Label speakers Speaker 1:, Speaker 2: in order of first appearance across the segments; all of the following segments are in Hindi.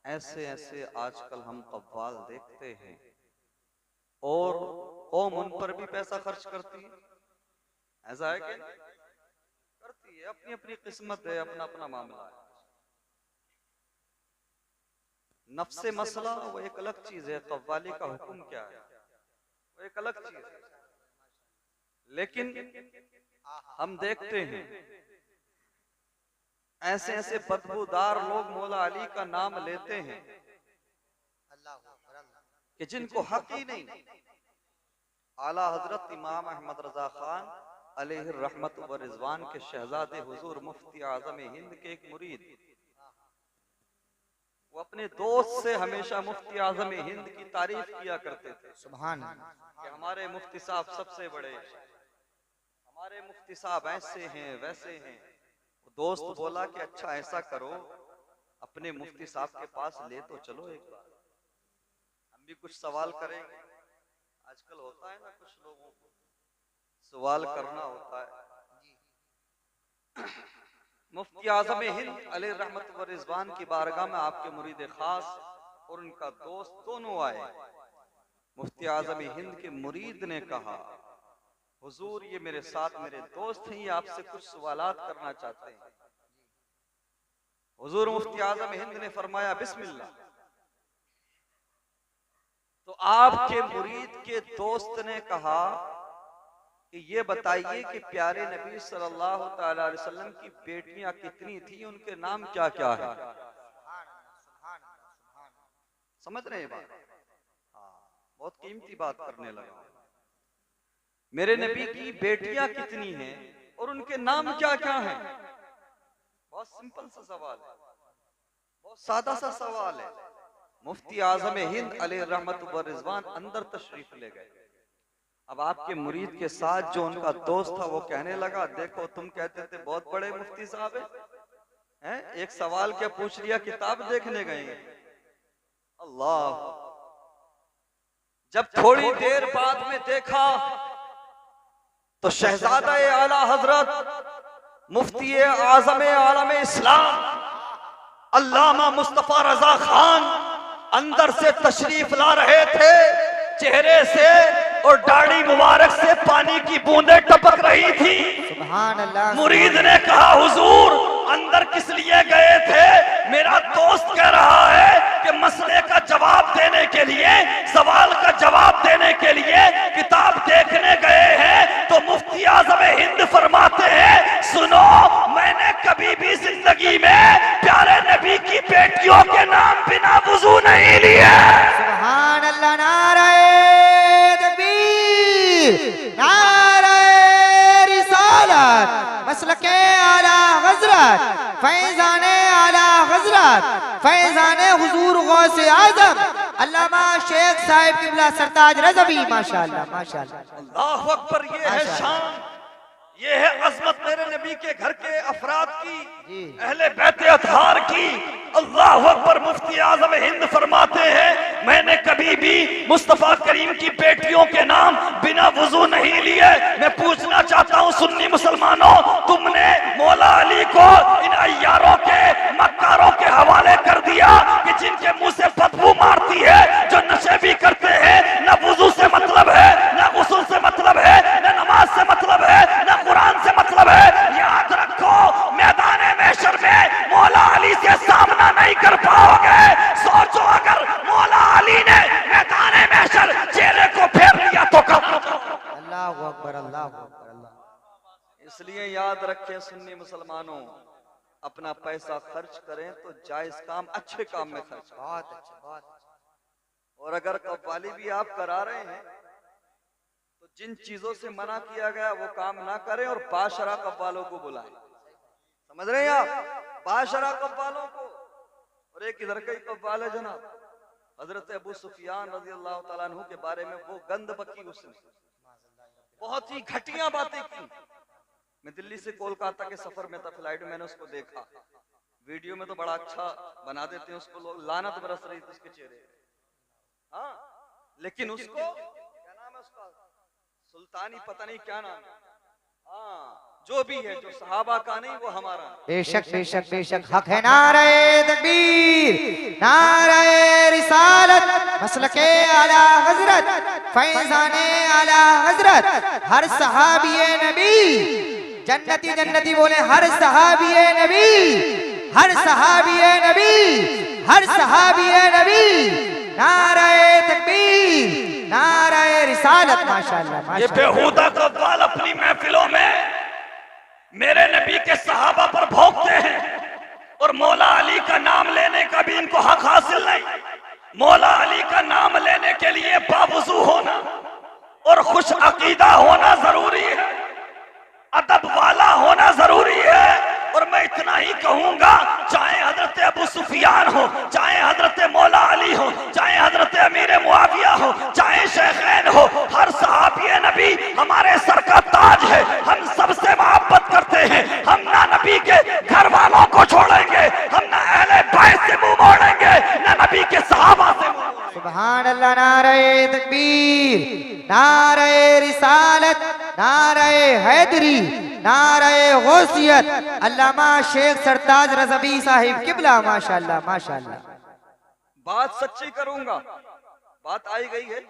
Speaker 1: ऐसे ऐसे आजकल हम कव्वाल देखते हैं और कौम उन पर भी पैसा खर्च करती है। ऐसा है कि नहीं? करती है, अपनी अपनी किस्मत है, अपना अपना मामला है। नफ्से मसला वो एक अलग चीज है, कव्वाली का हुक्म क्या है वो एक अलग चीज है। लेकिन हम देखते हैं ऐसे ऐसे बदबूदार लोग मौला अली का नाम लेते हैं कि जिनको हक ही नहीं। आला हजरत इमाम अहमद रजा खान अलैहि रहमत व रिजवान के शहजादे हुजूर मुफ्ती आजम हिंद के एक मुरीद, वो अपने दोस्त से हमेशा मुफ्ती आजम हिंद की तारीफ किया करते थे।
Speaker 2: सुभान
Speaker 1: कि हमारे मुफ्ती साहब सबसे बड़े, हमारे मुफ्ती साहब ऐसे हैं वैसे हैं। दोस्त बोला कि अच्छा ऐसा करो, अपने मुफ्ती साहब के पास ले तो चलो एक बार, हम भी कुछ सवाल करेंगे। आजकल होता है ना, कुछ लोगों को सवाल करना होता है। मुफ्ती आजम हिंद अलैहि रहमत व रिजवान की बारगाह में आपके मुरीद खास और उनका दोस्त दोनों आए। मुफ्ती आजम हिंद के मुरीद ने कहा, हुजूर ये मेरे साथ मेरे दोस्त हैं, ये आपसे कुछ सवालात करना चाहते हैं। हुजूर मुफ्ती आजम हिंद ने फरमाया बिस्मिल्लाह। तो आपके मुरीद के दोस्त ने कहा कि ये बताइए कि प्यारे नबी सल्लल्लाहु अलैहि वसल्लम की बेटियां कितनी थी, उनके नाम क्या क्या है। समझ रहे हैं बात? हाँ, बहुत कीमती बात करने लगा। मेरे नबी की बेटियां कितनी हैं और उनके नाम क्या क्या हैं। बहुत सिंपल सा सवाल है, बहुत सादा सा सवाल है। मुफ्ती आजम हिंद अलैहि रहमत व रिजवान अंदर तशरीफ ले गए। अब आपके मुरीद के साथ जो उनका दोस्त था वो कहने लगा, देखो तुम कहते थे बहुत बड़े मुफ्ती साहब हैं, एक सवाल क्या पूछ लिया, किताब देखने गए। अल्लाह। जब थोड़ी देर बाद में देखा तो शहजादा आला हजरत मुफ्ती आजम आलम इस्लाम अल्लामा मुस्तफा रजा खान अंदर से तशरीफ ला रहे थे। चेहरे से और दाढ़ी मुबारक से पानी की बूंदें टपक रही थी।
Speaker 2: सुभान अल्लाह।
Speaker 1: मुरीद ने कहा, हुजूर अंदर किस लिए गए थे? मेरा दोस्त कह रहा है कि मसले का जवाब देने के लिए, सवाल का जवाब देने के लिए किताब देखने गए हैं। तो मुफ्ती आजम हिंद फरमाते हैं, सुनो, मैंने कभी भी जिंदगी में प्यारे नबी की बेटियों के नाम बिना वुजू नहीं लिए।
Speaker 2: सुभान अल्लाह। नारे तकबीर, नारे रिसालत, मसलके आला हजरत, फैजाने आला हजरत, फैजाने हुजूर गौसे आजम अल्लामा शेख साहिब किबला सरताज रज़वी। माशाअल्लाह माशाअल्लाह।
Speaker 1: अल्लाहु अकबर। ये है शान, ये है अजमत मेरे नबी के घर के अफराद की, अहले बैत अतहार की। अल्लाहु अकबर। मुफ्ती आजम हिंद फरमाते हैं, मैंने कभी भी मुस्तफा करीम की बेटियों के नाम बिना वुजू नहीं लिए। मैं पूछना चाहता हूँ सुन्नी मुसलमानों, तुमने मौला अली को इन अय्यारों के, मक्कारों के हवाले कर दिया कि जिनके मुंह से बदबू मारती है, जो नशे भी करते हैं, न वुजू से मतलब है, न गुस्ल से मतलब है, न नमाज से मतलब है, न कुरान से मतलब है। याद रखो, मैदान महशर में मौला अली से सामना नहीं कर पाओगे। सोचो, अगर मौला अली ने मैदान महशर चेहरे को फेर लिया तो कब?
Speaker 2: अल्लाहु अकबर अल्लाहु अकबर अल्लाह।
Speaker 1: इसलिए याद रखें सुन्नी मुसलमानों, अपना पैसा खर्च करें तो जायज काम, अच्छे काम में खर्च करें।
Speaker 2: बहुत अच्छा बहुत अच्छा।
Speaker 1: और अगर कव्वाली भी आप करा रहे हैं तो जिन चीजों से मना किया गया वो काम ना करें और बाशरा कव्वालों को बुलाएं। समझ रहे हैं आप? बाशरा कव्वालों को। और एक इधर का ही कव्वाल है जनाब, हजरत अबू सुफियान रजी अल्लाह तआला अन्हु के बारे में वो गंद बकी उसने, बहुत ही घटिया बातें की। मैं दिल्ली से कोलकाता के सफर में था, फ्लाइट में मैंने उसको देखा। वीडियो में तो बड़ा अच्छा बना देते हैं उसको लोग, लानत बरस रही थी उसके चेहरे। हाँ, लेकिन उसको क्या नाम है उसका, सुल्तानी पता नहीं क्या नाम है, हाँ, जो भी है, जो सहाबा का नहीं वो हमारा।
Speaker 2: बेशक बेशक बेशक हक है। नारे तकबीर, नारे रिसालत, मसलके आला हजरत, फैजाने आला हजरत। हर सहाबी नबी जन्नती जन्नती बोले, हर सहाबी नबी, हर सहाबी नबी, हर सहाबी नबी। नारे तकबीर, नारे रिसालत। माशाअल्लाह
Speaker 1: ये
Speaker 2: माशाअल्लाह।
Speaker 1: बेहुदा कव्वाल अपनी महफिलों में मेरे नबी के सहाबा पर भोंकते हैं और मौला अली का नाम लेने का भी इनको हक हासिल नहीं। मौला अली का नाम लेने के लिए बावजू होना और खुश अकीदा होना जरूरी है, अदब वाला होना जरूरी है। और मैं इतना ही कहूंगा, चाहे हजरत अबू सुफियान हो, चाहे हजरत मौला अली हो, चाहे हजरत अमीर मुआविया हो, चाहे शेखैन हो, हर सहाबी नबी हमारे सर का ताज है। हम सबसे मोहब्बत करते हैं। हम ना नबी के घर वालों को छोड़ेंगे, हम ना अहले बैत से मुंह मोड़ेंगे, ना नबी के सहाबा से मुंह मोड़ेंगे।
Speaker 2: सुभान अल्लाह। नारे तकबीर, नारे रिसालत, नारे हैदरी, नारे गौसियत। अल्लामा शेख सरताज रज़वी साहिब किबला। माशाअल्लाह माशाअल्लाह।
Speaker 1: बात सच्ची करूंगा, बात आई गई है,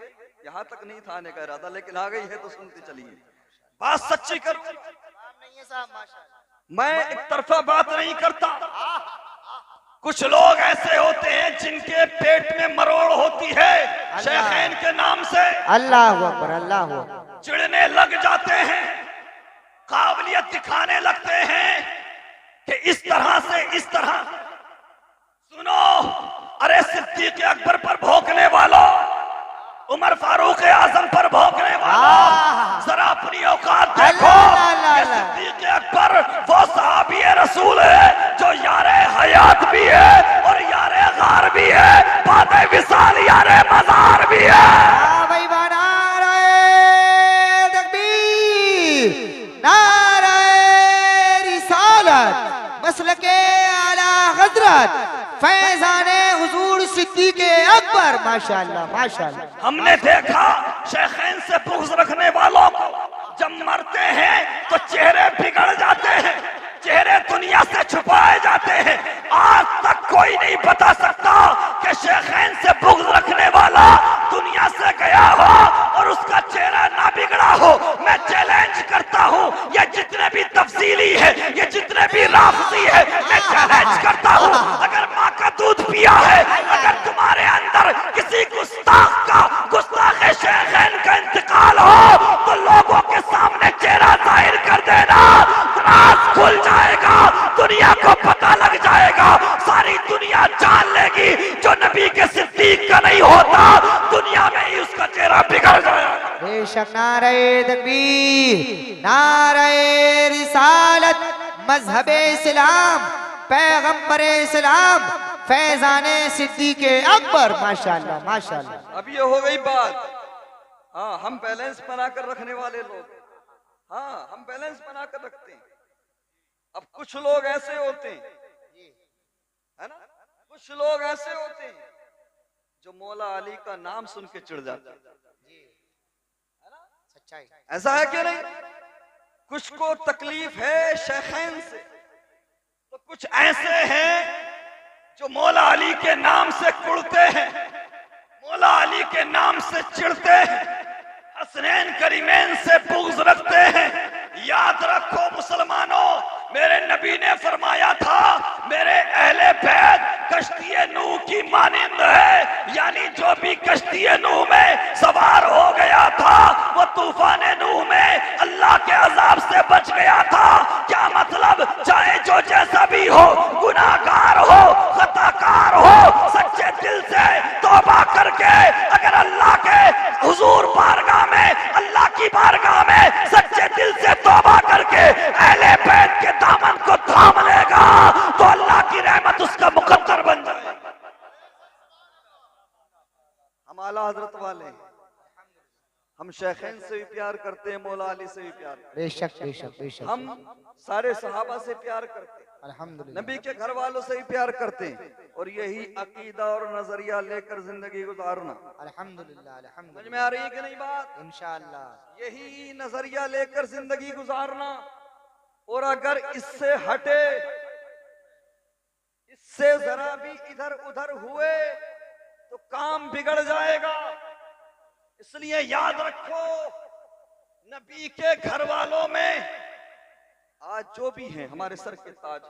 Speaker 1: यहाँ तक नहीं था आने का इरादा, लेकिन आ गई है तो सुनते चलिए। बात सच्ची करूंगा, मैं एक तरफा बात नहीं करता। कुछ लोग ऐसे होते हैं जिनके पेट में मरोड़ होती है शेखैन के नाम से,
Speaker 2: अल्लाह अकबर अल्लाह अकबर।
Speaker 1: चिढ़ने लग जाते हैं, काबिलियत दिखाने लगते हैं कि इस तरह से इस तरह। सुनो, अरे सिद्दीक अकबर पर भौंकने वालों, उमर फारूक आजम पर भौंकने वालों, जरा अपनी औकात देखो। सिद्दीक अकबर वो सहाबी रसूल है जो यारे हयात भी है और यारे गार भी है, बादे विसाल यारे मजार भी है।
Speaker 2: भाई नारे तकबीर, नारे रिसालत, मसलके आला हजरत, फैजाने हुजूर सिद्दीक अकबर। माशाअल्लाह माशाअल्लाह।
Speaker 1: हमने देखा शेखैन से बुग़्ज़ रखने वालों को जब मरते हैं तो चेहरे बिगड़ जाते हैं, चेहरे दुनिया से छुपाए जाते हैं। आज तक कोई नहीं बता सकता कि शेखैन से बुग़्ज़ रखने वाला दुनिया से गया हो और उसका चेहरा ना बिगड़ा हो। मैं चैलेंज करता हूँ, ये जितने भी तफसीली है, ये जितने भी राफ़ज़ी है, मैं चैलेंज करता हूँ, अगर माँ का दूध पिया है, अगर तुम्हारे अंदर किसी गुस्ताख का, गुस्ताख शेखैन का इंतकाल हो तो लोगों के सामने चेहरा जाहिर कर देना, राज खुल जाएगा, दुनिया को पता लग जाएगा, सारी दुनिया जान लेगी जो नबी के सिद्दीक का नहीं होता दुनिया में ही उसका चेहरा बिगड़ जाएगा।
Speaker 2: बेशक। नारे तकबीर, नारे रिसालत, मजहबे इस्लाम, पैगंबरे इस्लाम, फैजाने सिद्दीक अकबर। माशाअल्लाह माशाअल्लाह।
Speaker 1: अब ये हो गई बात। हाँ, हम बैलेंस बनाकर रखने वाले लोग, हाँ हम बैलेंस बनाकर रखते हैं। अब कुछ लोग ऐसे होते हैं, है ना, कुछ लोग ऐसे होते हैं जो मौला अली का नाम सुन के चिढ़ जाते हैं,
Speaker 2: सच्चाई
Speaker 1: ऐसा है कि नहीं? कुछ को तकलीफ है शेखैन से, तो कुछ ऐसे हैं जो मौला अली के नाम से कुड़ते हैं, मौला अली के नाम से चिढ़ते हैं, हसनैन करीमैन से बुग़्ज़ रखते हैं। याद रखो मुसलमानों, मेरे नबी ने फरमाया था, मेरे अहले बैत कश्ती नूह की मानिंद है, यानी जो भी कश्ती नूह में सवार हो गया था वो तूफान नूह में अल्लाह के अजाब से बच गया था। क्या मतलब? चाहे जो जैसा भी हो, गुनाहगार हो, खताकार हो, सच्चे दिल से तौबा करके अगर अल्लाह के हुजूर बारगाह में, अल्लाह की बारगाह में सच्चे दिल से तौबा करके अहले बैत के दामन को थाम लेगा तो अल्लाह की रहमत उसका मुकद्दर बन जाएगी। हम आला हजरत वाले हैं, हम शेखैन से भी प्यार करते हैं, मौला अली से भी प्यार करते हैं,
Speaker 2: बेशक बेशक बेशक।
Speaker 1: हम सारे सहाबा से प्यार करते हैं,
Speaker 2: अल्हम्दुलिल्लाह।
Speaker 1: नबी के घर वालों से भी प्यार करते हैं, और यही अकीदा और नजरिया लेकर जिंदगी गुजारना।
Speaker 2: अल्हम्दुलिल्लाह
Speaker 1: समझ
Speaker 2: अल्हम्दुलिल्लाह।
Speaker 1: में आ रही है कि नहीं बात?
Speaker 2: इंशाअल्लाह।
Speaker 1: यही नजरिया लेकर जिंदगी गुजारना, और अगर इससे हटे, इससे जरा भी इधर उधर हुए तो काम बिगड़ जाएगा। इसलिए याद रखो, नबी के घर वालों में आज जो भी हैं हमारे सर के ताज,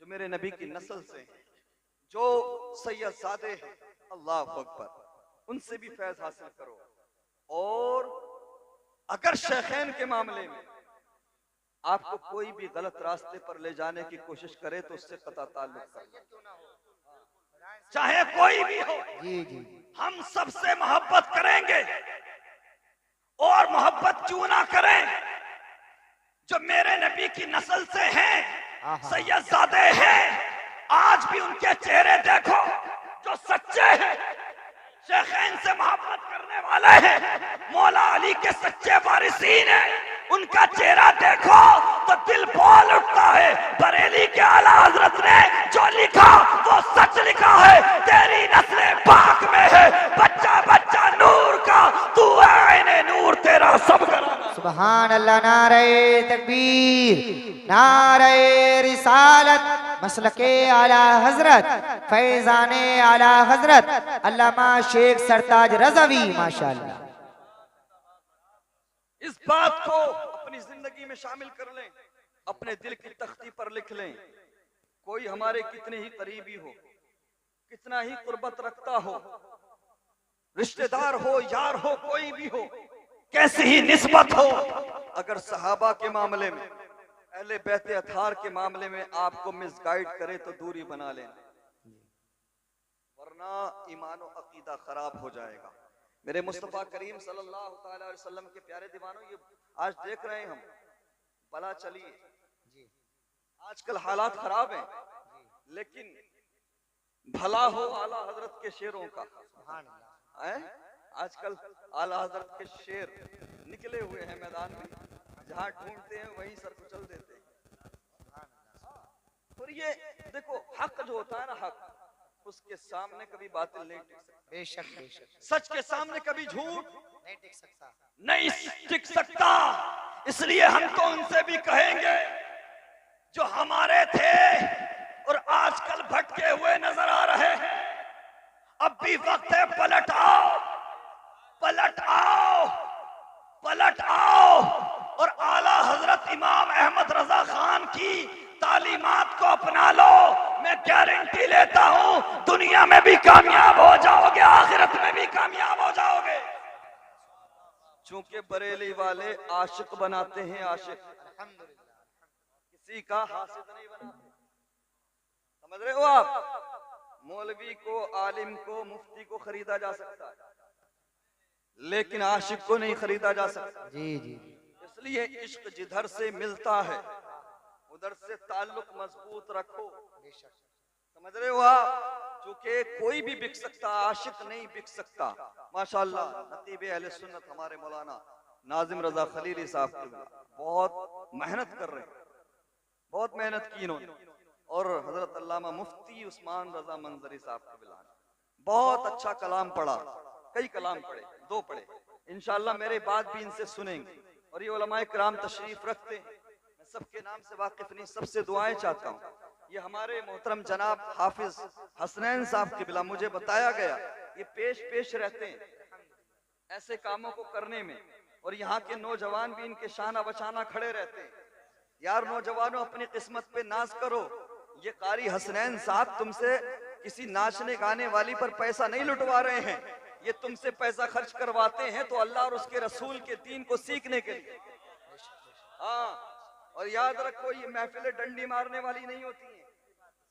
Speaker 1: जो मेरे नबी की नस्ल से हैं, जो सैयदजादे हैं, अल्लाह अकबर, उनसे भी फैज हासिल करो। और अगर शेखैन के मामले में आपको कोई भी गलत रास्ते पर ले जाने की कोशिश करे तो उससे कता ताल्लुक करो, चाहे कोई भी हो।
Speaker 2: जी जी
Speaker 1: हम सबसे मोहब्बत करेंगे, और मोहब्बत क्यों ना करें, जो मेरे नबी की नस्ल से हैं, सैयदजादे हैं, आज भी उनके चेहरे देखो जो सच्चे हैं, शेखैन से मोहब्बत करने वाले हैं, मौला अली के सच्चे वारिसीन हैं, उनका चेहरा देखो तो दिल बोल उठता है। बरेली के आला हजरत ने जो लिखा वो सच लिखा है, तेरी नस्ल पाक में है, बच्चा बच्चा नूर का, तू आईने नूर तेरा सब घराना।
Speaker 2: सुभान अल्लाह। नारे तकबीर, नारे रिसालत, मसलके आला हजरत, फैजाने आला हजरत अल्लामा शेख सरताज रज़वी, माशाअल्लाह।
Speaker 1: इस बात को अपनी जिंदगी में शामिल कर लें, अपने दिल की तख्ती पर लिख लें। कोई हमारे कितने ही करीबी हो, कितना ही कुर्बत रखता हो, रिश्तेदार हो, यार हो, कोई भी हो, कैसी ही निस्बत हो, अगर सहाबा के मामले में, अहले बैते अथहार के मामले में आपको मिसगाइड करे तो दूरी बना लेना, वरना ईमान और अकीदा खराब हो जाएगा। मेरे मुस्तफा करीम सल्लल्लाहु अलैहि वसल्लम के प्यारे दीवानों, ये आज देख रहे हैं हम, बला चली है, आजकल हालात खराब हैं, लेकिन भला हो आला हजरत के शेरों का। आजकल आला हजरत के शेर निकले हुए हैं मैदान में, जहां ढूंढते हैं वहीं सर कुचल देते हैं। और ये देखो, हक जो होता है ना, हक, उसके सामने कभी बातिल नहीं टिक सकता,
Speaker 2: बेशक बेशक,
Speaker 1: सच के सामने कभी झूठ
Speaker 2: नहीं टिक सकता,
Speaker 1: नहीं टिक सकता। इसलिए हम तो उनसे भी कहेंगे जो हमारे थे और आजकल भटके हुए नजर आ रहे हैं, अब भी वक्त है, पलट आओ, पलट आओ, पलट आओ, और आला हजरत इमाम अहमद रजा खान की तालीमात को अपना लो। मैं गारंटी लेता हूं, दुनिया में भी कामयाब हो जाओगे, आखिरत में भी कामयाब हो जाओगे। चूंकि बरेली वाले आशिक बनाते हैं, आशिक, किसी का हासिद नहीं बनाते। समझ रहे हो आप? मौलवी को, आलिम को, मुफ्ती को खरीदा जा सकता है, लेकिन आशिक को नहीं खरीदा जा सकता।
Speaker 2: जी जी,
Speaker 1: इसलिए इश्क जिधर से मिलता है उधर से ताल्लुक मजबूत रखो। समझ रहे हो आप? चूंकि कोई भी बिक सकता, आशिक नहीं बिक सकता। माशाअल्लाह, नतीब अहले सुन्नत हमारे मौलाना नाजिम रजा खलीली साहब बहुत मेहनत कर रहे हैं, बहुत मेहनत की इन्होंने, और हजरत अल्लामा मुफ्ती उस्मान रजा मंजरी साहब के बहुत अच्छा कलाम पढ़ा, कई कलाम पढ़े, 2 पढ़े, इंशाअल्लाह मेरे बाद भी इनसे सुनेंगे। और ये उलमाए किराम तशरीफ रखते हैं, मैं सबके नाम से वाकिफ नहीं, सबसे दुआएं चाहता हूँ। ये हमारे मोहतरम जनाब हाफिज हसनैन साहब के बिला मुझे बताया गया, ये पेश रहते हैं ऐसे कामों को करने में, और यहाँ के नौजवान भी इनके शाना बचाना खड़े रहते हैं। यार नौजवानों, अपनी किस्मत पे नाज करो। ये कारी हसनैन साहब तुमसे किसी नाचने गाने वाली पर पैसा नहीं लुटवा रहे हैं, ये तुमसे पैसा खर्च करवाते हैं तो अल्लाह और उसके रसूल के दीन को सीखने के लिए। हाँ, और याद रखो, ये महफिलें डंडी मारने वाली नहीं होती हैं।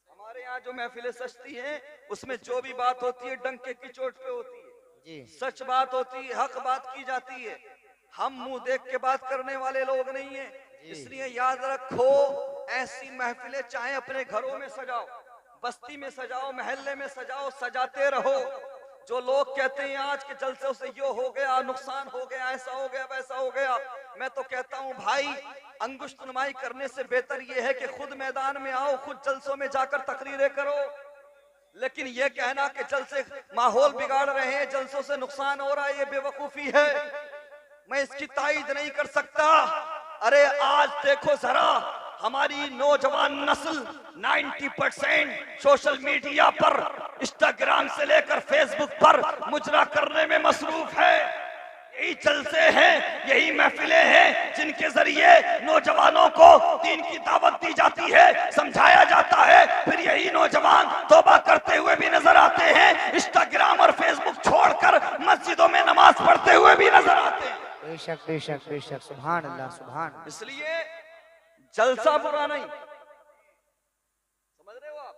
Speaker 1: हमारे यहाँ जो महफिलें सजती हैं उसमें जो भी बात होती है डंके की चोट पे होती है जी। सच बात होती है, हक बात की जाती है। हम मुंह देख के बात करने वाले लोग नहीं है। इसलिए याद रखो, ऐसी महफिलें चाहे अपने घरों में सजाओ, बस्ती में सजाओ, महल्ले में सजाओ, सजाते रहो। जो लोग कहते हैं आज के जलसों से यो हो गया, नुकसान हो गया, ऐसा हो गया, वैसा हो गया, मैं तो कहता हूं भाई, अंगुष्ठ नुमाई करने से बेहतर यह है कि खुद मैदान में आओ, खुद जलसों में जाकर तकरीरें करो। लेकिन यह कहना कि जलसे माहौल बिगाड़ रहे हैं, जलसों से नुकसान हो रहा है, ये बेवकूफी है। मैं इसकी तायीद नहीं कर सकता। अरे आज देखो जरा, हमारी नौजवान नस्ल 90% सोशल मीडिया पर, इंस्टाग्राम से लेकर फेसबुक पर मुजरा करने में मसरूफ है। यही जलसे हैं, यही महफिलें हैं जिनके जरिए नौजवानों को दीन की दावत दी जाती है, समझाया जाता है। फिर यही नौजवान तौबा करते हुए भी नजर आते हैं, इंस्टाग्राम और फेसबुक छोड़कर मस्जिदों में नमाज पढ़ते हुए भी नजर आते हैं।
Speaker 2: बेशक बेशक बेशक, सुभान अल्लाह सुभान।
Speaker 1: इसलिए जलसा बुरा नहीं, समझ रहे हो आप?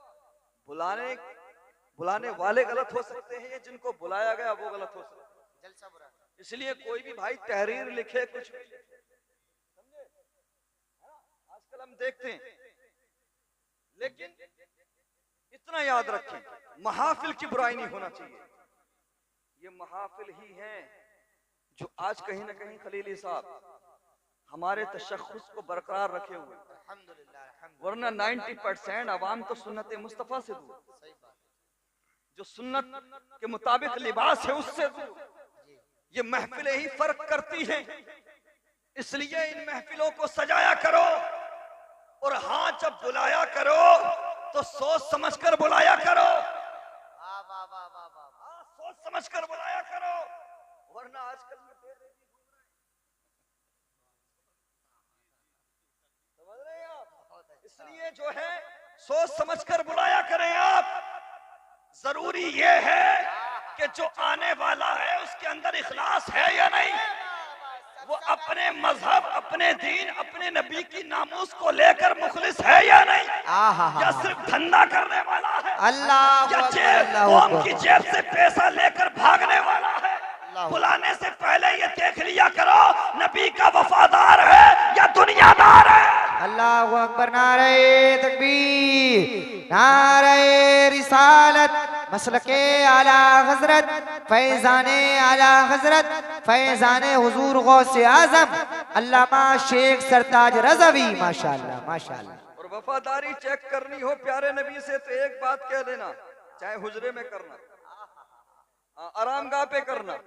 Speaker 1: बुलाने वाले गलत हो सकते हैं, जिनको बुलाया गया वो गलत हो सकता है।
Speaker 2: जलसा बुरा,
Speaker 1: इसलिए कोई भी भाई तहरीर लिखे, कुछ भी लिखे, समझे? आजकल हम देखते हैं, लेकिन इतना याद रखें, महाफिल की बुराई नहीं होना चाहिए। ये महाफिल ही हैं जो आज कहीं ना कहीं खलीली साहब हमारे तशख्खुस को बरकरार रखे हुए, वरना 90% अवाम तो सुन्नत मुस्तफा से दूर, जो सुन्नत के मुताबिक लिबास है उससे दूर। ये महफिलें ही फर्क करती हैं। इसलिए इन महफिलों को सजाया करो, और हाँ, जब बुलाया करो तो सोच समझकर बुलाया करो, सोच समझकर बुलाया करो, वरना आजकल में समझ रहे हैं आप? इसलिए जो है सोच समझकर बुलाया करें आप। जरूरी ये है कि जो आने वाला है उसके अंदर इखलास है या नहीं, वो अपने मजहब, अपने दीन, अपने नबी की नामूस को लेकर मुखलिस है या नहीं, या सिर्फ धंधा करने वाला है,
Speaker 2: अल्लाह
Speaker 1: या कौम की जेब से पैसा लेकर भागने वाला है। बुलाने से पहले ये देख लिया करो नबी का वफादार है या दुनियादार है।
Speaker 2: अल्लाहु अकबर, नारे तकबीर, नारे रिसालत, मसलके आला हजरत, फैजाने आला हजरत, फैजाने हुजूर गौसे आजम अल्लामा शेख सरताज रज़वी, माशाअल्लाह माशाअल्लाह।
Speaker 1: और वफादारी चेक करनी हो प्यारे नबी से तो एक बात कह देना, चाहे हुजरे में करना, आरामगाह पे करना।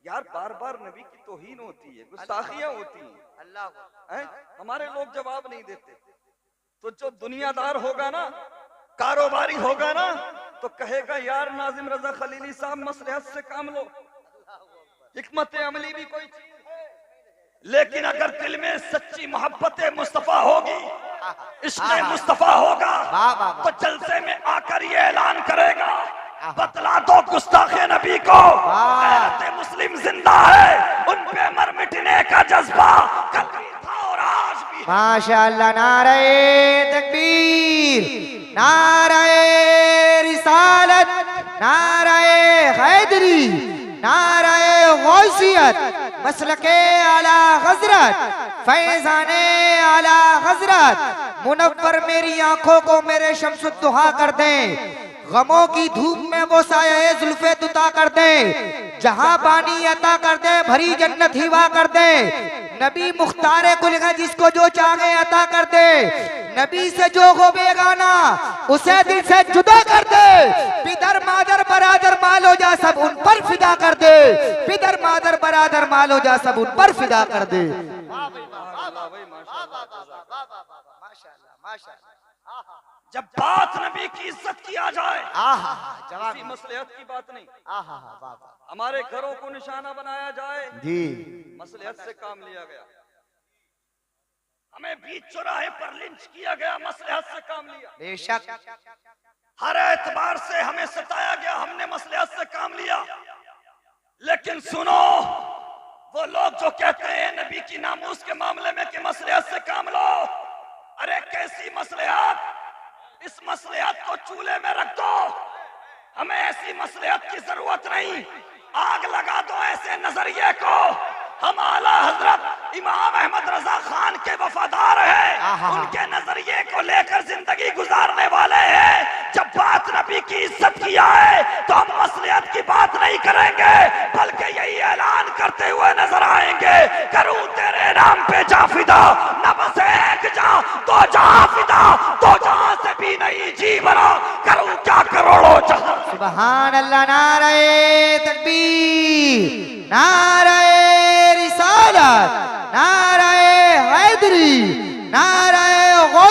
Speaker 1: यार बार बार नबी की तौहीन होती है, गुस्ताखियां होती हैं, हमारे लोग जवाब नहीं देते। तो जो दुनियादार होगा ना, कारोबारी होगा ना, तो कहेगा यार नाजिम रजा खलीली साहब मसलहत से काम लो, हिकमत अमली भी कोई चीज है। लेकिन अगर दिल में सच्ची मोहब्बत मुस्तफा होगी, इश्क़ मुस्तफा होगा, तो जलसे में आकर ये ऐलान करेगा, बतला दो गुस्ताखे नबी को मुस्लिम जिंदा है, उन पे मर मिटने का जज्बा कल भी था और आज भी है।
Speaker 2: माशाअल्लाह, नारे तकबीर, नारे रिसालत, नारे हैदरी, नारे गौसियत, मसलके आला हजरत, फैजाने आला हजरत। मुनव्वर मेरी आंखों को मेरे शम्सुद्दुहा कर दें, गमों की धूप में वो साये जुल्फे तुता कर दे, जहां पानी अता कर दे, भरी जन्नत हिवा कर दे। नबी मुख्तारे कुल है, जिसको जो चाहे अता कर दे। नबी से जो हो बेगाना उसे दिल से जुदा कर दे। पितर मादर बरादर मालो जा सब उन पर फिदा कर दे, पितर मादर बरादर मालो जा सब उन पर फिदा कर दे।
Speaker 1: जब बात नबी की इज्जत की आ जाए,
Speaker 2: जवाब
Speaker 1: मसलहत की बात नहीं, हमारे घरों को निशाना बनाया जाए
Speaker 2: जी,
Speaker 1: मसलहत से काम लिया गया। हमें बीच चौराहे पर लिंच किया गया, मसलहत से काम लिया।
Speaker 2: बेशक
Speaker 1: हर एतबार से हमें सताया गया, हमने मसलहत से काम लिया। लेकिन सुनो, वो लोग जो कहते हैं नबी की नामूस के मामले में कि मसलहत से काम लो, अरे कैसी मसलहत? इस मसलहत को चूल्हे में रख दो, हमें ऐसी मसलहत की जरूरत नहीं। आग लगा दो ऐसे नजरिए को। हम आला हजरत इमाम अहमद रजा खान के वफादार हैं, उनके नजरिए को लेकर जिंदगी गुजारने वाले हैं। जब बात नबी की इज्जत की आए तो हम मसलहत की बात नहीं करेंगे, बल्कि यही ऐलान करते हुए नजर आएंगे, करूं तेरे नाम पे जाफिदा, न बस एक जा तो जाफिदा, तो जहां से भी नहीं जी बना, करूं क्या करोड़ों जहां।
Speaker 2: सुभान अल्लाह, नारे तकबीर, नारे रिसालत, नारे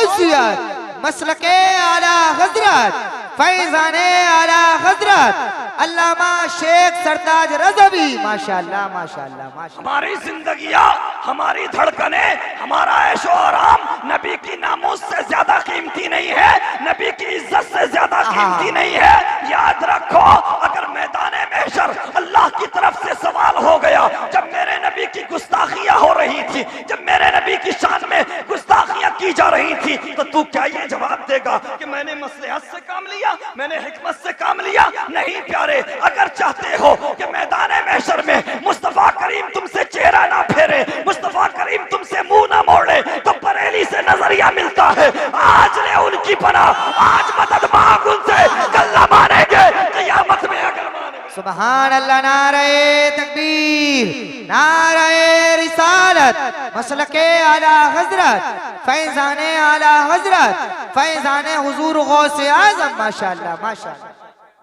Speaker 2: गौसियत मसलके आला हजरत फैजाने आला हजरत अल्लामा शेख सरताज रज़वी। माशाअल्लाह माशाअल्लाह माशाअल्लाह।
Speaker 1: हमारी जिंदगियां, हमारी धड़कने, हमारा ऐशो आराम नबी की नामूस से ज्यादा कीमती नहीं है, नबी की इज्जत से ज्यादा कीमती नहीं है। याद रखो, अगर मैदाने महशर अल्लाह की तरफ से सवाल हो गया, जब मेरे नबी की गुस्ताखियां हो रही थी, जब मेरे नबी की शान में गुस्ताखियां की जा रही थी, तो तू क्या ये जवाब देगा कि मैंने मसलहत से काम लिया, मैंने हिकमत से काम लिया? नहीं प्यारे, अगर चाहते हो कि मैदाने महशर में मुस्तफा करीम तुमसे चेहरा ना फेरे, मुस्तफा करीम तुमसे मुंह ना मोड़े, तो बरेली से नजरिया मिलता है। आज ले उनकी पनाह, आज मदद मांग उनसे, कल ना मानेंगे क़यामत में अगर मानेंगे।
Speaker 2: सुबहान अल्लाह। नारे तकबीर, नारे रिसालत मसलके आला हजरत फैजाने आला हजरत फैजाने हुजूर गौसे आज़म। माशाअल्लाह माशाअल्लाह।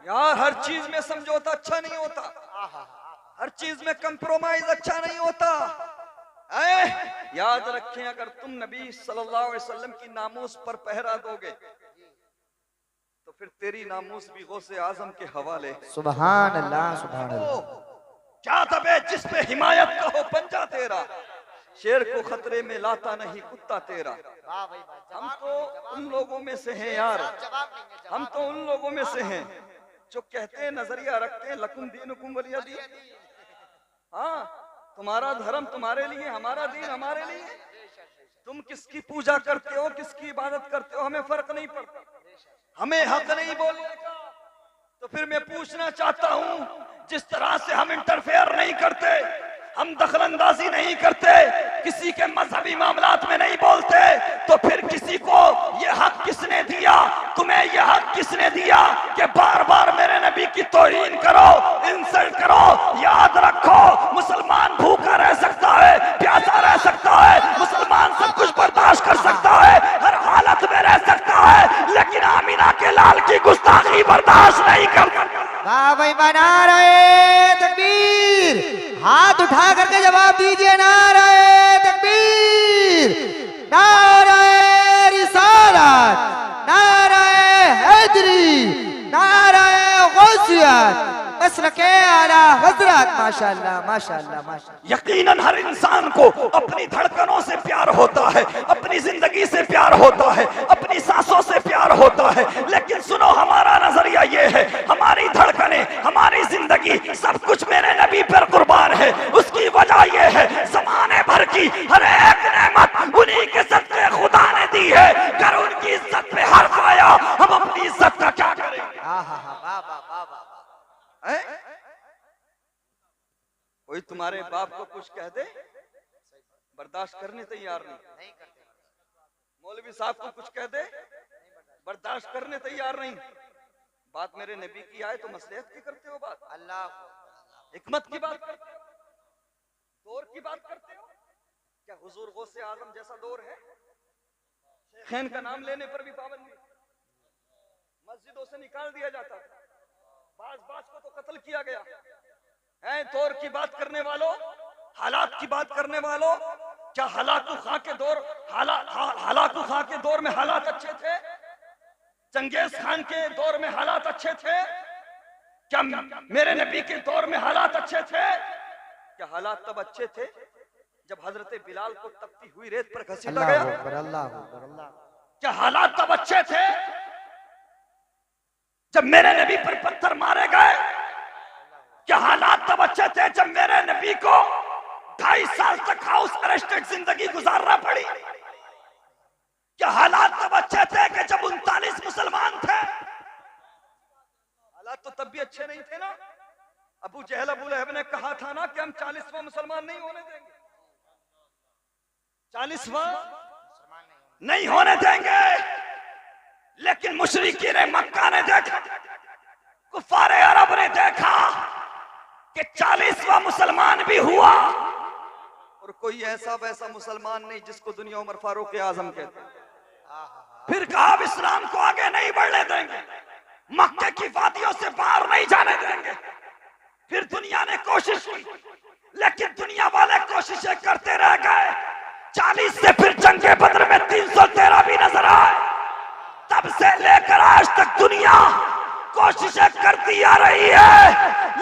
Speaker 1: यार हर चीज में समझौता अच्छा नहीं होता, हर चीज में कंप्रोमाइज अच्छा नहीं होता। याद रखें, अगर तुम नबी सल्लल्लाहु अलैहि वसल्लम की नामूस पर पहरा दोगे तो फिर तेरी नामूस भी गौसे आजम के हवाले।
Speaker 2: सुबहान अल्लाह सुबहान अल्लाह।
Speaker 1: क्या तबे जिस पे हिमायत का हो पंजा तेरा, शेर को खतरे में लाता नहीं कुत्ता तेरा। हम तो उन लोगों में से हैं यार, हम तो उन लोगों में से हैं जो कहते हैं, नजरिया रखते हैं, लकुम दीनुकुम वलिया दीन। हाँ, तुम्हारा धर्म तुम्हारे लिए, हमारा दीन हमारे लिए। तुम किसकी पूजा करते हो, किसकी इबादत करते हो, हमें फर्क नहीं पड़ता, हमें हक नहीं बोलने का। तो फिर मैं पूछना चाहता हूं, जिस तरह से हम इंटरफेयर नहीं करते, हम दखलंदाजी नहीं करते, किसी के मजहबी मामलात में नहीं बोलते, तो फिर किसी को ये हक किसने दिया, तुम्हें ये हक किसने दिया कि बार बार मेरे नबी की तौहीन करो, इंसल्ट करो? याद रखो, मुसलमान भूखा रह सकता है, प्यासा रह सकता है, मुसलमान सब कुछ बर्दाश्त कर सकता है, हर हालत में रह सकता है, लेकिन आमीना के लाल की गुस्ताखी बर्दाश्त नहीं कर सकता।
Speaker 2: वाह भाई, बना रहे तकबीर, हाथ उठा करके जवाब दीजिए। नारे तकबीर, नारे रिसालत, नारे हैदरी, नारे गौसियत मसलके आला हजरत। माशाअल्लाह माशाअल्लाह माशाअल्लाह।
Speaker 1: यकीनन हर इंसान को अपनी धड़कनों से प्यार होता है, अपनी जिंदगी से प्यार होता है, अपनी सांसों से प्यार होता है, लेकिन सुनो, हमारा नजरिया ये है, हमारी धड़कने, हमारी जिंदगी, सब कुछ मेरे नबी पर कुर्बान है। उसकी वजह ये है, जमाने भर की हर एक नेमत उन्हीं के सदके खुदा ने दी है। अगर उनकी इज्जत पे हर्फ आया, हम अपनी इज्जत का क्या करेंगे? कोई तुम्हारे बाप को कुछ कह दे, बर्दाश्त करने तैयार नहीं। मौलवी साहब को कुछ कह दे, बर्दाश्त करने तैयार नहीं। बात मेरे नबी की आए तो मसलहत की करते हो, बात अल्लाह हिकमत की बात करते हो, दौर की बात करते हो। क्या हुजूर गौसे आजम जैसा दौर है? शेखैन का नाम लेने पर भी पाबंदी, मस्जिदों से निकाल दिया जाता, बाज को तो कत्ल किया गया है। दौर की बात करने वालों, हालात की बात करने वालों, क्या हलाकू खां के दौर, हलाकू खां के दौर में हालात अच्छे थे? चंगेज खान के दौर में हालात अच्छे थे? क्या मेरे नबी के दौर में हालात अच्छे थे? क्या हालात तब अच्छे थे जब हजरत बिलाल को तपती हुई रेत पर घसीटा गया? क्या हालात तब अच्छे थे जब मेरे नबी पर पत्थर मारे गए? क्या हालात तब अच्छे थे जब मेरे नबी को 2.5 साल तक हाउस अरेस्टेड जिंदगी गुजारना पड़ी? क्या हालात तब अच्छे थे कि जब 39 मुसलमान थे? हालात तो तब भी अच्छे नहीं थे ना। अबू जहल अबू लहब ने कहा था ना कि हम 40वां मुसलमान नहीं होने देंगे, 40वां नहीं होने देंगे। लेकिन मुशरिकीन मक्का ने देखा, कुफारे अरब ने देखा कि 40वां मुसलमान भी हुआ, और कोई ऐसा वैसा मुसलमान नहीं जिसको दुनिया उमर फारूक आजम कहते। फिर कहा अब इस्लाम को आगे नहीं बढ़ने देंगे, मक्के की वादियों से बाहर नहीं जाने देंगे। फिर दुनिया ने कोशिश की, लेकिन दुनिया वाले कोशिशें करते रह गए। 40 से फिर जंगे बद्र में 313 भी नजर आए। तब से लेकर आज तक दुनिया कोशिशें करती आ रही है,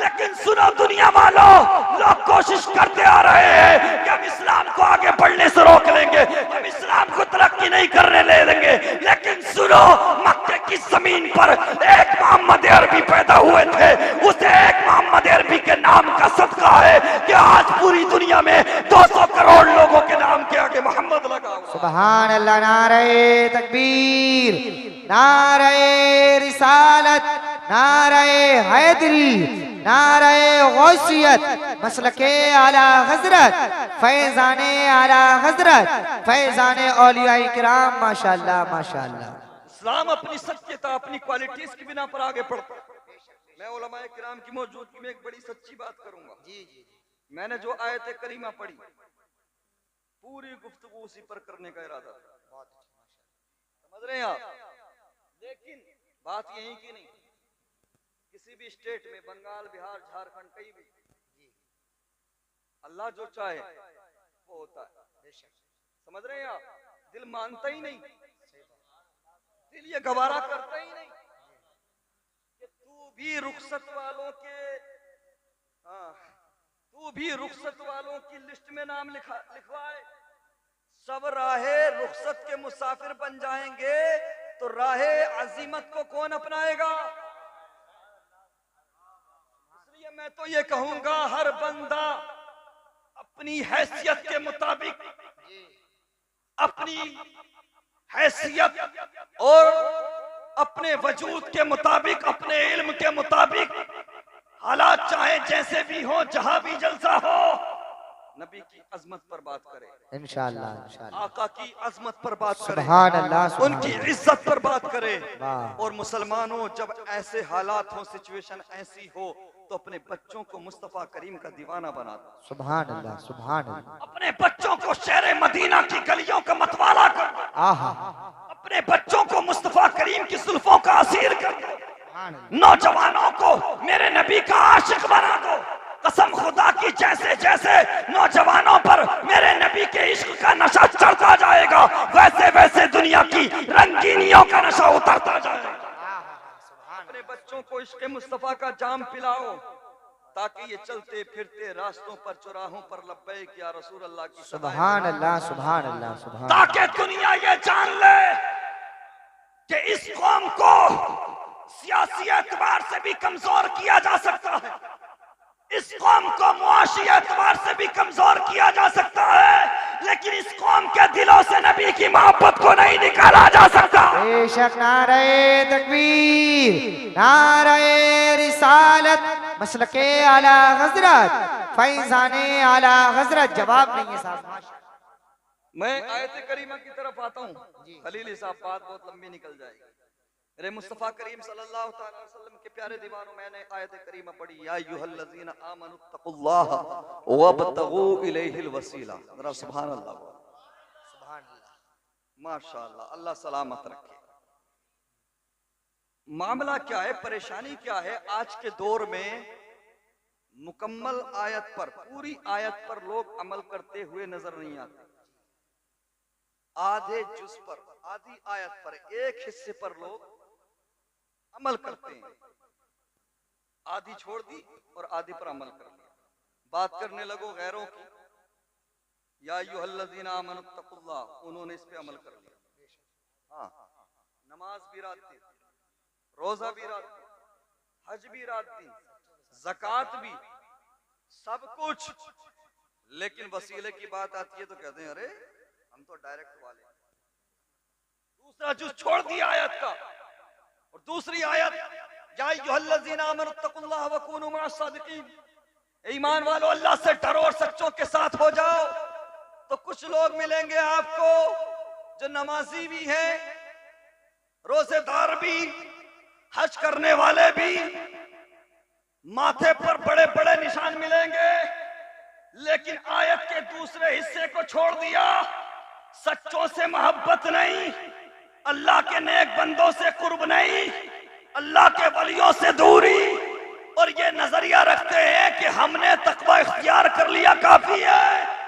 Speaker 1: लेकिन सुनो दुनिया वालों, लोग कोशिश करते आ रहे हैं कि हम इस्लाम को आगे बढ़ने से रोक लेंगे, हम इस्लाम को तरक्की नहीं करने ले देंगे। लेकिन सुनो, मक्के की जमीन पर एक मोहम्मद अरबी पैदा हुए थे, उसे एक मोहम्मद अरबी के नाम का सदका है कि आज पूरी दुनिया में 200 करोड़ लोगों के नाम के आगे मोहम्मद लगा हुआ।
Speaker 2: सुभान अल्लाह, नारे तकबीर, नारे रिसालत, नारे हैदरी, नारे गौसियत, मसलके आला हजरत, फैजाने आला हजरत, फैजाने औलियाए किराम, माशाअल्लाह माशाअल्लाह।
Speaker 1: इस्लाम अपनी सत्यता, अपनी क्वालिटीज की बिना पर आगे बढ़ता है। मैं उलमाए किराम की मौजूदगी में एक बड़ी सच्ची बात करूंगा। मैंने जो आयत करीमा पढ़ी, पूरी गुफ्तगू उसी पर करने का इरादा था। समझ रहे हैं आप? लेकिन बात यही की नहीं, किसी भी स्टेट में, बंगाल, बिहार, झारखंड, कहीं भी अल्लाह जो चाहे वो होता है। समझ रहे हैं आप? दिल मानता ही नहीं, दिल ये गवारा करता ही नहीं कि तू भी रुखसत वालों की लिस्ट में नाम लिखवाए। सब राहे रुखसत के मुसाफिर बन जाएंगे तो राहे अजीमत को कौन अपनाएगा? इसलिए मैं तो ये कहूंगा, हर बंदा अपनी हैसियत के मुताबिक, अपनी हैसियत और अपने वजूद के मुताबिक, अपने इल्म के मुताबिक, हालात चाहे जैसे भी हो, जहां भी जलसा हो, नबी की अजमत पर बात करे,
Speaker 2: इंशाअल्लाह इंशाअल्लाह,
Speaker 1: आका की अजमत पर बात करे,
Speaker 2: सुभान अल्लाह,
Speaker 1: उनकी इज्जत पर बात करे।
Speaker 2: वाह।
Speaker 1: और मुसलमानों, जब ऐसे हालात हो, सिचुएशन ऐसी हो, तो अपने बच्चों को मुस्तफा करीम का दीवाना बना दो।
Speaker 2: सुभान अल्लाह सुभान अल्लाह।
Speaker 1: अपने बच्चों को शहर मदीना की गलियों का मतवाला कर दो।
Speaker 2: आहा,
Speaker 1: अपने बच्चों को मुस्तफा करीम की जुल्फों का असीर कर दो।
Speaker 2: सुभान अल्लाह।
Speaker 1: नौजवानों को मेरे नबी का आशिक बना दो। कसम खुदा की, जैसे जैसे नौजवानों पर मेरे नबी के इश्क का नशा चढ़ता जाएगा, वैसे वैसे दुनिया की रंगीनियों का नशा उतरता जाएगा। अपने बच्चों को इश्क मुस्तफा का जाम पिलाओ, ताकि ये चलते फिरते रास्तों पर, चौराहों पर लब्बैक या रसूल अल्लाह की
Speaker 2: सुभान अल्लाह सुभान अल्लाह सुभान।
Speaker 1: ताकि दुनिया ये जान ले कि इस कौम को सियासी एतबार से भी कमजोर किया जा सकता है, इस कौम को मुआशी एतबार से भी कमजोर किया जा सकता है, लेकिन इस कौम के दिलों से नबी की मोहब्बत को नहीं निकाला जा सकता।
Speaker 2: बेशक, नारे तकबीर, नारे रिसालत, मसलके आला हजरत, फैजाने आला हजरत। जवाब नहीं है साहब।
Speaker 1: मैं आयत करीमा की तरफ आता हूँ। खलीली साहब, बात बहुत लंबी निकल जाएगी। मेरे मुस्तफा करीम सल्लल्लाहु अलैहि वसल्लम के प्यारे दीवानों, मैंने आयत करीमा पढ़ी, या अय्युहल्लज़ीना आमनुत्तकुल्लाह वब्तगू इलैहिल वसीला। जरा सुभान अल्लाह,
Speaker 2: सुभान अल्लाह,
Speaker 1: माशाअल्लाह, अल्लाह सलामत रखे। मामला क्या है, परेशानी क्या है? आज के दौर में मुकम्मल आयत पर, पूरी आयत पर लोग अमल करते हुए नजर नहीं आते। आधे जुज पर, आधी आयत पर, एक हिस्से पर लोग अमल करते हैं। आधी छोड़ दी और आधी पर अमल कर लिया। बात करने लगो गैरों की, या अय्युहल्लज़ीना आमनुत्तकुल्लाह, उन्होंने इस पे अमल कर लिया। हाँ, नमाज भी रात दी, रोजा भी रात दी, हज भी रात दी, ज़कात भी, सब कुछ। लेकिन वसीले की बात आती है तो कहते हैं अरे हम तो डायरेक्ट वाले। दूसरा जुज छोड़ दिया आयत का, और दूसरी आयत, या अय्युहल्लज़ीना आमनुत्तकुल्लाह वकूनू मअस-सादिकीन, ईमान वालों अल्लाह से डरो और सच्चों के साथ हो जाओ। तो कुछ लोग मिलेंगे आपको जो नमाजी भी हैं, रोजेदार भी, हज करने वाले भी, माथे पर बड़े बड़े निशान मिलेंगे, लेकिन आयत के दूसरे हिस्से को छोड़ दिया। सच्चों से मोहब्बत नहीं, अल्लाह के नेक बंदों से कुर्ब नहीं, अल्लाह के वलियों से दूरी, और ये नजरिया रखते हैं कि हमने तकवा इख्तियार कर लिया काफी है।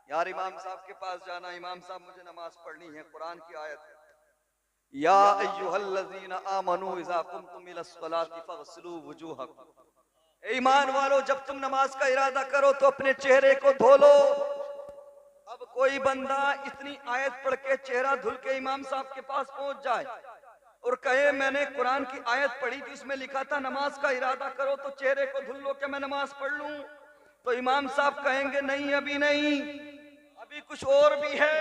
Speaker 1: यार इमाम साहब के पास जाना, इमाम साहब मुझे नमाज पढ़नी है, कुरान की आयत है, या अय्युहल्लज़ीना आमनू इज़ा कुमतुम इलस्सलाति फग़सिलू वुजूहकुम। ईमान वालो, जब तुम नमाज का इरादा करो तो अपने चेहरे को धो लो। अब कोई बंदा इतनी आयत पढ़ के चेहरा धुल के इमाम साहब के पास पहुंच जाए और कहे मैंने कुरान की आयत पढ़ी थी, इसमें लिखा था नमाज का इरादा करो तो चेहरे को धुल लो, क्या मैं नमाज पढ़ लूं? तो इमाम साहब कहेंगे नहीं, अभी नहीं, अभी कुछ और भी है,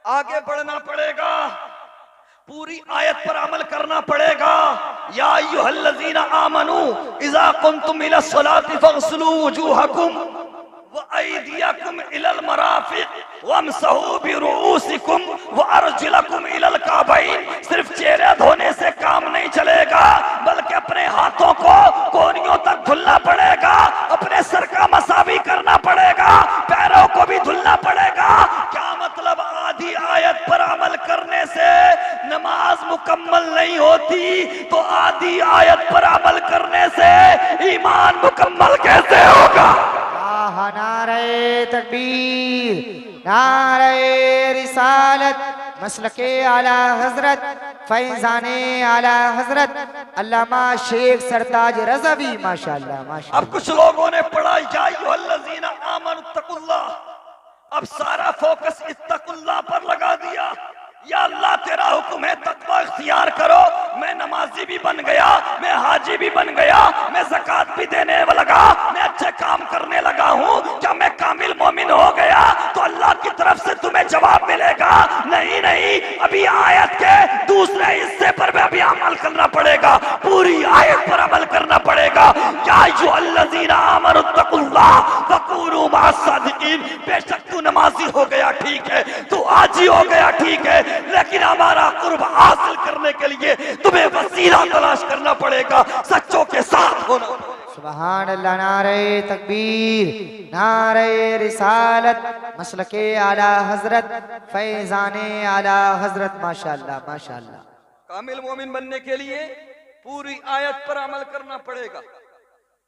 Speaker 1: आगे बढ़ना पड़ेगा, पूरी आयत पर अमल करना पड़ेगा। या अय्युहल्लज़ीना आमनू इज़ा कुंतुम इलस्सलाति फग़सिलू वुजूहकुम व अयदियकुम इलल मराफ़िक़ वमसहू बिरुऊसिकुम व अर्जुलकुम इलल काबैन। सिर्फ चेहरा धोने से काम नहीं चलेगा, बल्कि अपने हाथों को कोहनियों तक धुलना पड़ेगा, अपने सर का मसा भी करना पड़ेगा, पैरों को भी धुलना पड़ेगा। क्या मतलब? आधी आयत पर अमल करने से नमाज मुकम्मल नहीं होती, तो आधी आयत पर अमल करने से ईमान मुकम्मल कैसे होगा?
Speaker 2: नारे तकबीर, नारे रिसालत, मसलके आला हजरत, फैजाने आला हजरत अल्लामा शेख सरताज रज़वी, माशाअल्लाह माशाअल्लाह।
Speaker 1: अब कुछ लोगों ने पढ़ा या अय्युहल्लज़ीना आमनुत्तकुल्लाह, अब सारा फोकस इत्तकुल्लाह पर लगा दिया। या अल्लाह तेरा हुक्म है तकवा इख्तियार करो, मैं नमाजी भी बन गया, मैं हाजी भी बन गया, मैं ज़कात भी देने लगा, मैं अच्छे काम करने लगा हूँ, क्या मैं कामिल मोमिन हो गया तो अल्लाह की तरफ से तुम्हें जवाब मिलेगा? नहीं नहीं, अभी आयत के दूसरे हिस्से पर भी अभी अमल करना पड़ेगा, पूरी आयत पर अमल करना पड़ेगा। या अय्युहल्लज़ीना आमनुत्तकुल्लाह वकूनू मअस्सादिकीन। बेशक तू नमाजी हो गया ठीक है, तू हाजी हो गया ठीक है, लेकिन हमारा कुर्ब हासिल करने के लिए तुम्हें वसीला तलाश करना पड़ेगा, सच्चों के साथ होना।
Speaker 2: सुभान अल्लाह, नारे तकबीर, नारे रिसालत, मसलके आला हजरत, फैजाने आला हजरत, माशाअल्लाह माशाअल्लाह।
Speaker 1: कामिल मोमिन बनने के लिए पूरी आयत पर अमल करना पड़ेगा।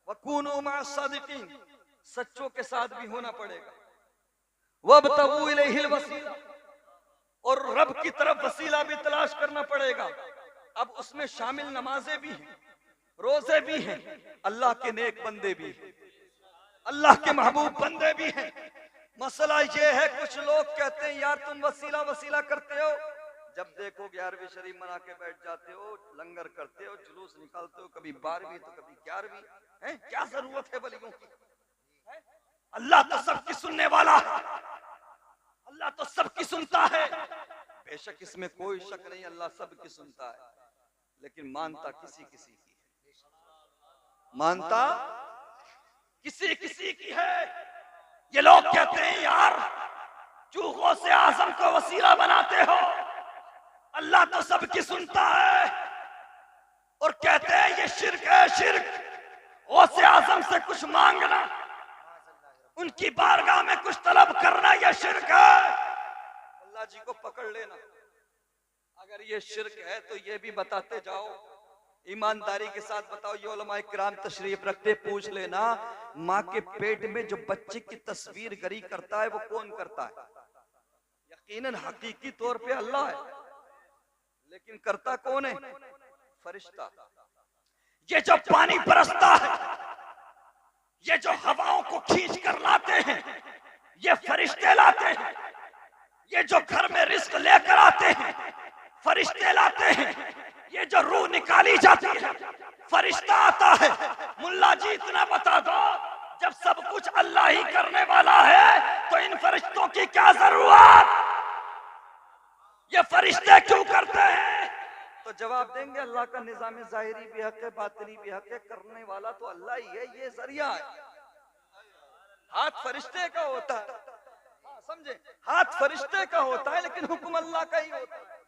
Speaker 1: वकूनू मअस्सादिकीन, सच्चों के साथ भी होना पड़ेगा। वब्तगू इलैहिल वसीला, और रब की तरफ वसीला भी तलाश करना पड़ेगा। अब उसमें शामिल नमाजें भी हैं, रोजे भी हैं, अल्लाह के नेक बंदे भी हैं, अल्लाह के महबूब बंदे भी हैं। मसला ये है, कुछ लोग कहते हैं यार तुम वसीला वसीला करते हो, जब देखो 11वीं शरीफ मना के बैठ जाते हो, लंगर करते हो, जुलूस निकालते हो, कभी 12वीं तो कभी 11वीं है, क्या जरूरत है वलियों की? अल्लाह तो सबकी सुनने वाला है, अल्लाह तो सबकी सुनता है। बेशक इसमें कोई शक नहीं, अल्लाह सबकी सुनता है, लेकिन मानता किसी किसी की है, मानता किसी किसी की है। ये लोग कहते हैं यार चूहों से आजम को वसीला बनाते हो, अल्लाह तो सबकी सुनता है, और कहते हैं ये शिर्क है, शिर्क गौसे आजम से कुछ मांगना, उनकी बारगाह में कुछ तलब करना, यह शिर्क है। अल्लाह जी को पकड़ लेना, अगर ये शिर्क है तो ये भी बताते जाओ, ईमानदारी के साथ बताओ। ये उलमाए किराम तशरीफ रखते, पूछ लेना माँ के पेट में जो बच्चे की तस्वीर गरी करता है वो कौन करता है? यकीनन हकीकी तौर पे अल्लाह है, लेकिन करता कौन है? फरिश्ता। ये जो पानी बरसता है, ये जो हवाओं को खींच कर लाते हैं, ये फरिश्ते लाते हैं। ये जो घर में रिस्क लेकर आते हैं, फरिश्ते लाते हैं। ये जो रूह निकाली जाती है, फरिश्ता आता है। मुल्ला जी इतना बता दो, जब सब कुछ अल्लाह ही करने वाला है तो इन फरिश्तों की क्या जरूरत? ये फरिश्ते क्यों करते हैं? तो जवाब देंगे अल्लाह का निजाम जाहिरी भी हक है, बातिनी भी हक है, करने वाला तो अल्लाह ही है, ये जरिया है। हाथ फरिश्ते का होता है, समझे, हाथ फरिश्ते का होता है, लेकिन हुक्म अल्लाह का ही होता है।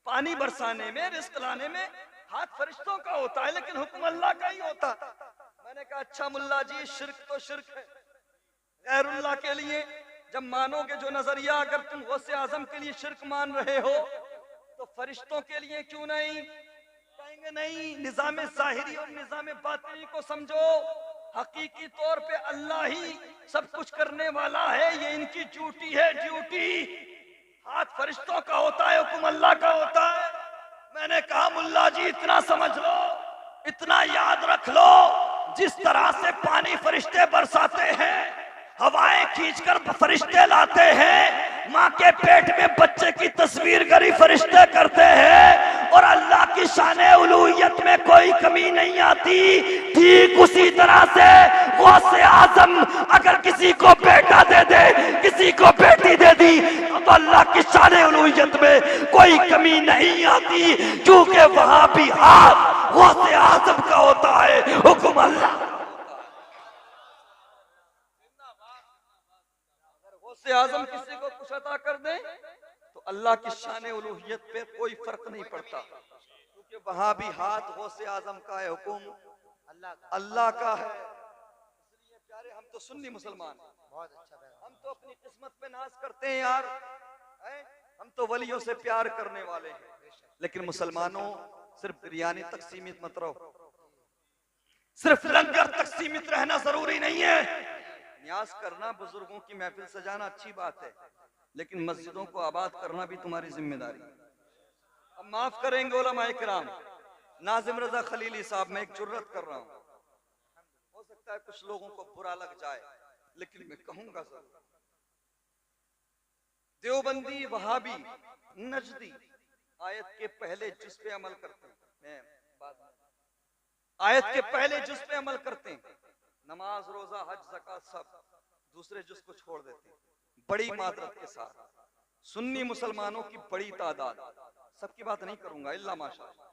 Speaker 1: पानी बरसाने में, रिस्क लाने में हाथ फरिश्तों का होता है, लेकिन हुक्म अल्लाह का ही होता है। मैंने कहा अच्छा मुल्ला जी, शिर्क तो शिर्क है गैरुल्लाह के लिए। जब मानोगे जो नजरिया, अगर तुम गौसे आजम के लिए शिर्क मान रहे हो तो फरिश्तों के लिए क्यों नहीं? कहेंगे नहीं, निजाम जाहिरी और निजाम बातिनी को समझो। हकीकी तौर पे अल्लाह ही सब कुछ करने वाला है, ये इनकी ड्यूटी है, ड्यूटी। हाथ फरिश्तों का होता है, हुक्म अल्लाह का होता है। मैंने कहा मुल्ला जी इतना समझ लो, इतना याद रख लो, जिस तरह से पानी फरिश्ते बरसाते हैं, हवाएं खींचकर फरिश्ते लाते हैं, माँ के पेट में बच्चे की तस्वीर गरी फरिश्ते करते हैं, और अल्लाह की शान उलूहियत में कोई कमी नहीं आती। ठीक उसी तरह से गौसे आजम अगर किसी को बेटा दे दे, किसी को बेटी दे दी, तो अल्लाह की शान उलूहियत में कोई कमी नहीं आती, क्योंकि वहां भी हाथ गौसे आजम का होता है, हुक्म अल्लाह। गौसे आजम किसी को कुछ अता कर दे तो अल्लाह की शान उलूहियत पे कोई फर्क नहीं पड़ता, क्योंकि वहां भी हाथ गौसे आजम का है, हुक्म अल्लाह का है। इसलिए प्यारे हम तो सुन्नी मुसलमान,
Speaker 2: बहुत अच्छा
Speaker 1: हम तो अपनी किस्मत पे नाज करते हैं यार, हम तो वलियों से प्यार करने वाले हैं। लेकिन मुसलमानों सिर्फ बिरयानी तक सीमित मत रहो, सिर्फ लंगर तक सीमित रहना जरूरी नहीं है। न्याज करना, बुजुर्गों की महफिल सजाना अच्छी बात है, लेकिन मस्जिदों को आबाद करना भी तुम्हारी जिम्मेदारी है। अब माफ करेंगे उलमाए किराम, नाजिम रजा खलीली साहब, मैं एक जुर्रत कर रहा हूं, हो सकता है कुछ लोगों को बुरा लग जाए, लेकिन मैं कहूंगा जरूर। देवबंदी, वहाबी, नजदी आयत के पहले जुज पे अमल करते हैं, मैं बात आयत के पहले जुज पे अमल करते हैं, नमाज, रोजा, हज, ज़कात सब, दूसरे जुज को छोड़ देते हैं बड़ी मादरत के साथ। सुन्नी मुसलमानों की बड़ी तादाद, सबकी बात नहीं करूंगा इल्ला माशाअल्लाह,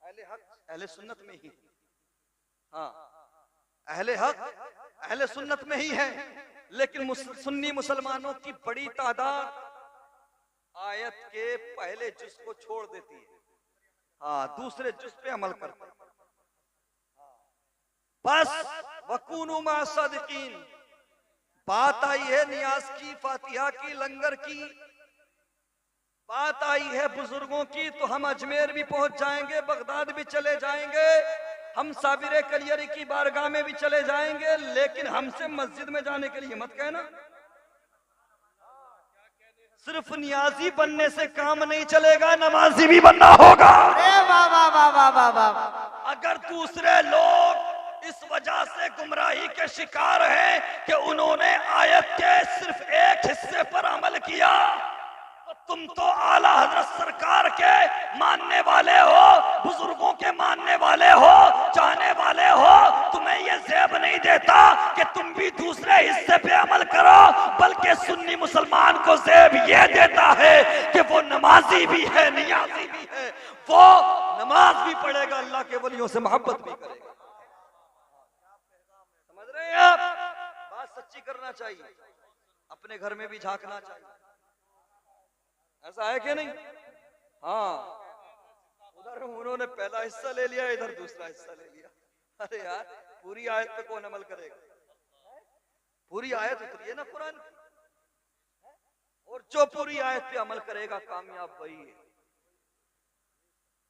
Speaker 1: अहले हक अहले सुन्नत में ही, हाँ अहले हक अहले सुन्नत में ही है, लेकिन सुन्नी मुसलमानों की बड़ी तादाद आयत के पहले जुज को छोड़ देती है, हाँ दूसरे जुज पे अमल करते हैं। बस वकूनु मा सदिकीन, बात आई है नियाज की, फातिहा की, लंगर की, बात आई है बुजुर्गों की, तो हम अजमेर भी पहुंच जाएंगे, बगदाद भी चले जाएंगे, हम साबिर कलियरी की बारगाह में भी चले जाएंगे, लेकिन हमसे मस्जिद में जाने के लिए मत कहना। सिर्फ नियाजी बनने से काम नहीं चलेगा, नमाजी भी बनना होगा।
Speaker 2: वाह वाह वाह वाह वाह वाह।
Speaker 1: अगर दूसरे लोग इस वजह से गुमराही के शिकार हैं कि उन्होंने आयत के सिर्फ एक हिस्से पर अमल किया, तो तुम तो आला हजरत सरकार के मानने वाले हो, बुजुर्गों के मानने वाले हो, चाहने वाले हो, तुम्हें यह ज़ेब नहीं देता कि तुम भी दूसरे हिस्से पे अमल करो, बल्कि सुन्नी मुसलमान को ज़ेब यह देता है कि वो नमाजी भी है, नियाजी भी है, वो नमाज भी पढ़ेगा, अल्लाह के वलियों से मोहब्बत भी करेगा। आप बात सच्ची करना चाहिए, अपने घर में भी झांकना चाहिए, ऐसा है कि नहीं? हाँ, उधर उन्होंने पहला हिस्सा ले लिया, इधर दूसरा हिस्सा ले लिया। अरे यार, पूरी आयत पे कौन अमल करेगा? पूरी आयत उतरी है ना कुरान की, और जो पूरी आयत पे अमल करेगा कामयाब वही है,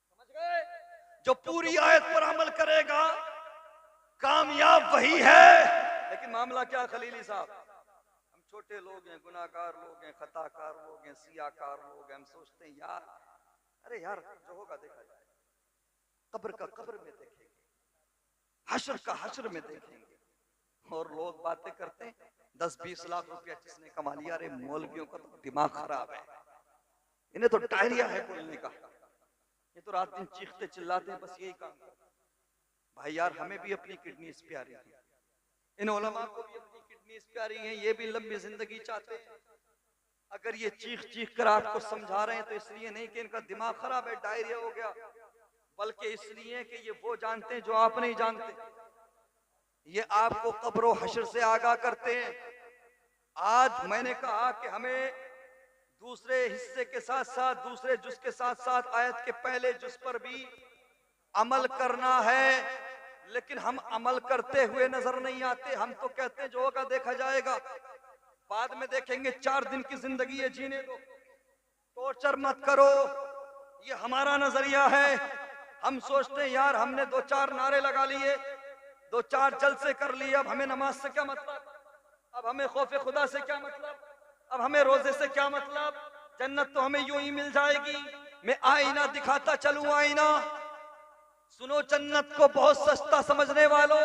Speaker 1: समझ गए? जो पूरी आयत पर अमल करेगा कामयाब वही है। लेकिन मामला क्या खलीली साहब, हम छोटे लोग हैं, गुनाहगार लोग हैं, खताकार लोग हैं, सियाकार लोग हैं, हम सोचते हैं यार, अरे यार जो होगा देखा जाए, कब्र का कब्र में देखेंगे, हश्र का हश्र में देखेंगे। और लोग बातें करते हैं 10-20 लाख रुपया किसने कमा लिया, अरे मौलवियों का तो दिमाग खराब है, इन्हें तो डायरिया है बोलने का, ये तो रात दिन चीखते चिल्लाते हैं, बस यही काम करते। भाई यार, हमें भी अपनी किडनीज प्यारी है, इन उलमा को भी अपनी किडनीज प्यारी हैं, ये भी लंबी जिंदगी चाहते हैं। अगर ये चीख चीख कर आपको समझा रहे हैं तो इसलिए नहीं कि इनका दिमाग खराब है, डायरिया हो गया, बल्कि इसलिए कि ये वो जानते हैं जो आप नहीं जानते। ये आपको कब्र व हश्र से आगाह करते हैं। आज मैंने कहा कि हमें दूसरे हिस्से के साथ साथ, दूसरे जुज के साथ साथ आयत के पहले जुज पर भी अमल करना है, लेकिन हम अमल करते हुए नजर नहीं आते। हम तो कहते हैं जो होगा देखा जाएगा, बाद में देखेंगे, 4 दिन की जिंदगी है, जीने दो, टॉर्चर मत करो, ये हमारा नजरिया है। हम सोचते हैं यार हमने 2-4 नारे लगा लिए, दो चार जलसे कर लिए, अब हमें नमाज से क्या मतलब, अब हमें खौफ खुदा से क्या मतलब, अब हमें रोजे से क्या मतलब, जन्नत तो हमें यूं ही मिल जाएगी। मैं आईना दिखाता चलूं आईना। सुनो जन्नत को बहुत सस्ता समझने वालों,